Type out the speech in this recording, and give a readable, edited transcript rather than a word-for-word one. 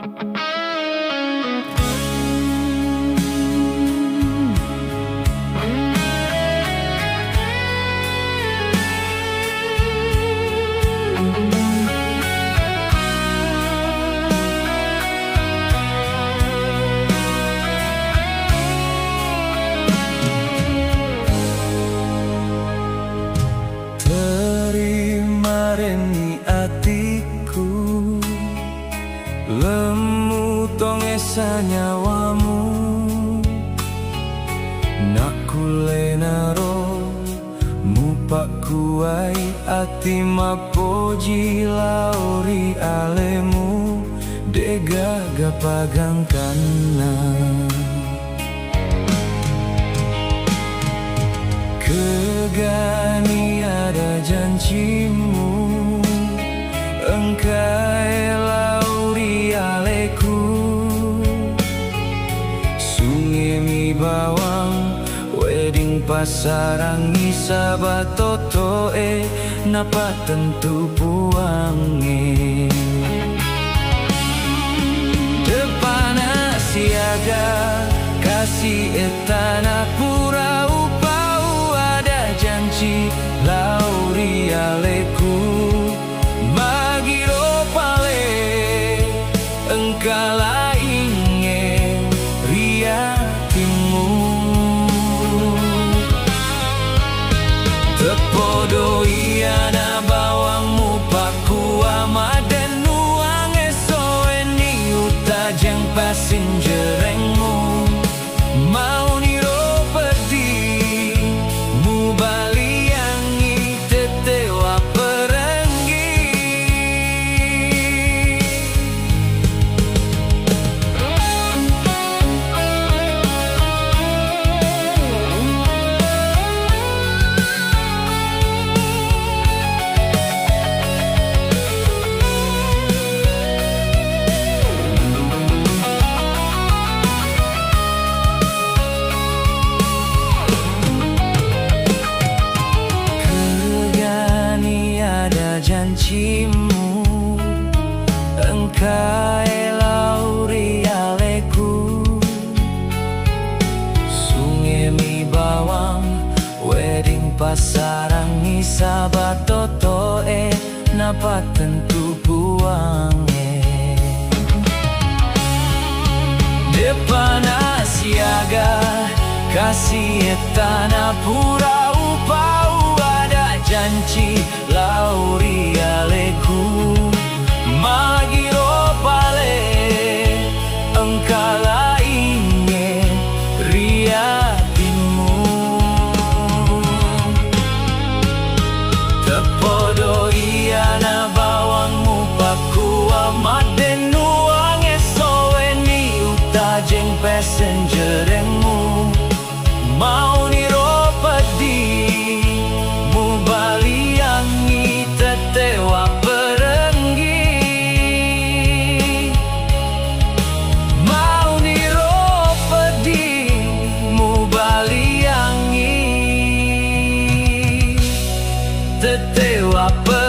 Terima reni atiku, lemu tongesa nyawamu, nakule naro mupak kuai ati mapoji lauri alemu dega gapagangkana. Kegani ada janjimu, engkai lauri aleku, sungai mi bawang wedding pasarangi sabatoto napa tentu puange. Depana siaga kasih etana pura upau ada janji lauri aleku magiro pale engkala inge riatimu tepodo iana bawangmu pakua maden nuang esoeni utajeng passengerengmu mau niro pedi mu baliangi tetewa perenggi. Janjimu engkai lauri aleku, sungai mi bawang wedding pasarangi sabatoto napa tentu puange. Depana siaga kasih etana pura upau ada janji lauri aleku magiro pale engkala inge riatimu tepodo iana bawangmu pakua maden nuang esoeni utajeng passengerengmu mau niro pedi mu baliangi tetewa perenggi mau niro pedi mu baliangi tetewa perenggi.